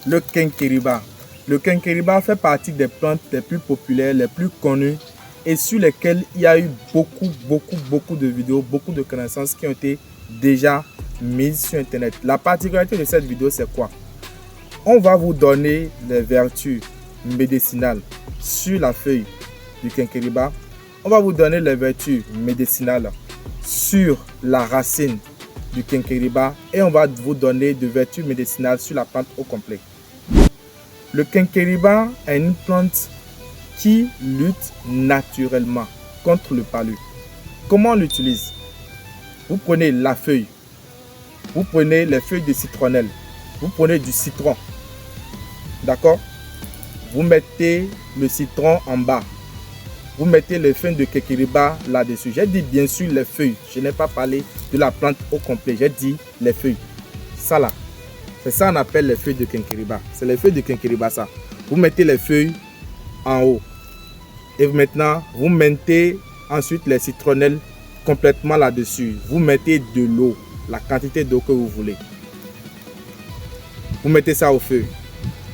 le quinqueliba. Le quinqueliba fait partie des plantes les plus populaires, les plus connues et sur lesquelles il y a eu beaucoup de vidéos, beaucoup de connaissances qui ont été déjà mises sur internet. La particularité de cette vidéo, c'est quoi? On va vous donner les vertus médicinales sur la feuille du quinqueliba. On va vous donner les vertus médicinales sur la racine du quinqueliba et on va vous donner des vertus médicinales sur la plante au complet. Le quinqueliba est une plante qui lutte naturellement contre le palu. Comment on l'utilise? Vous prenez la feuille, vous prenez les feuilles de citronnelle, vous prenez du citron, d'accord? Vous mettez le citron en bas, vous mettez les feuilles de quinqueliba là-dessus. J'ai dit bien sûr les feuilles, je n'ai pas parlé de la plante au complet, j'ai dit les feuilles. Ça là, c'est ça qu'on appelle les feuilles de quinqueliba. C'est les feuilles de quinqueliba ça. Vous mettez les feuilles en haut. Et maintenant, vous mettez ensuite les citronnelles complètement là-dessus. Vous mettez de l'eau, la quantité d'eau que vous voulez. Vous mettez ça au feu.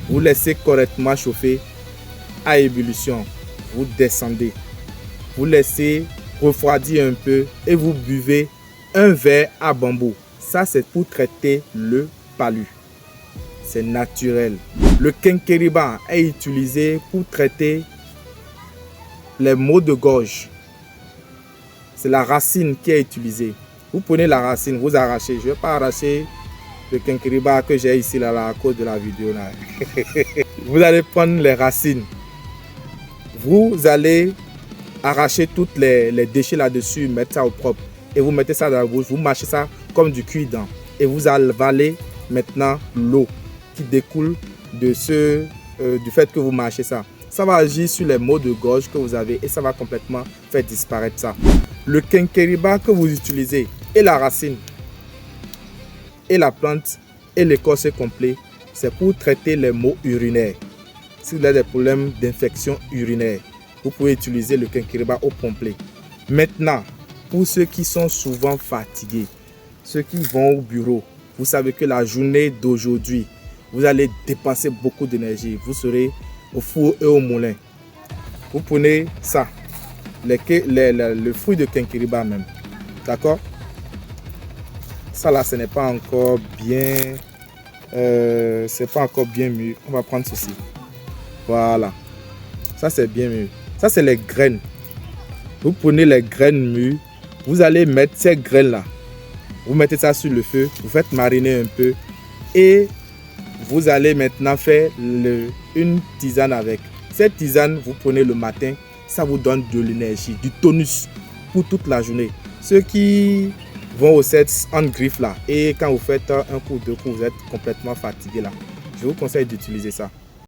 Vous laissez correctement chauffer à ébullition. Vous descendez. Vous laissez refroidir un peu et vous buvez un verre à bambou. Ça, c'est pour traiter le palu. C'est naturel. Le quinqueliba est utilisé pour traiter les maux de gorge. C'est la racine qui est utilisée. Vous prenez la racine, vous arrachez. Je ne vais pas arracher le quinqueliba que j'ai ici là, à cause de la vidéo là. Vous allez prendre les racines. Vous allez arracher toutes les déchets là-dessus, mettre ça au propre. Et vous mettez ça dans la bouche, vous mâchez ça comme du cuit-dent. Et vous avalez maintenant l'eau qui découle de du fait que vous mâchez ça. Ça va agir sur les maux de gorge que vous avez et ça va complètement faire disparaître ça. Le quinqueliba que vous utilisez et la racine et la plante et l'écorce complet, c'est pour traiter les maux urinaires. Si vous avez des problèmes d'infection urinaire, vous pouvez utiliser le quinqueliba au complet. Maintenant, pour ceux qui sont souvent fatigués, ceux qui vont au bureau, vous savez que la journée d'aujourd'hui, vous allez dépenser beaucoup d'énergie. Vous serez au four et au moulin. Vous prenez ça, le fruit de quinqueliba même. D'accord? Ça là, ce n'est pas encore bien. C'est pas encore bien mûr. On va prendre ceci. Voilà. Ça, c'est bien mûr. Ça, c'est les graines. Vous prenez les graines mûres. Vous allez mettre ces graines-là. Vous mettez ça sur le feu. Vous faites mariner un peu. Et vous allez maintenant faire une tisane avec. Cette tisane, vous prenez le matin. Ça vous donne de l'énergie, du tonus pour toute la journée. Ceux qui vont au set en griffe là. Et quand vous faites un coup, deux coups, vous êtes complètement fatigué là. Je vous conseille d'utiliser ça.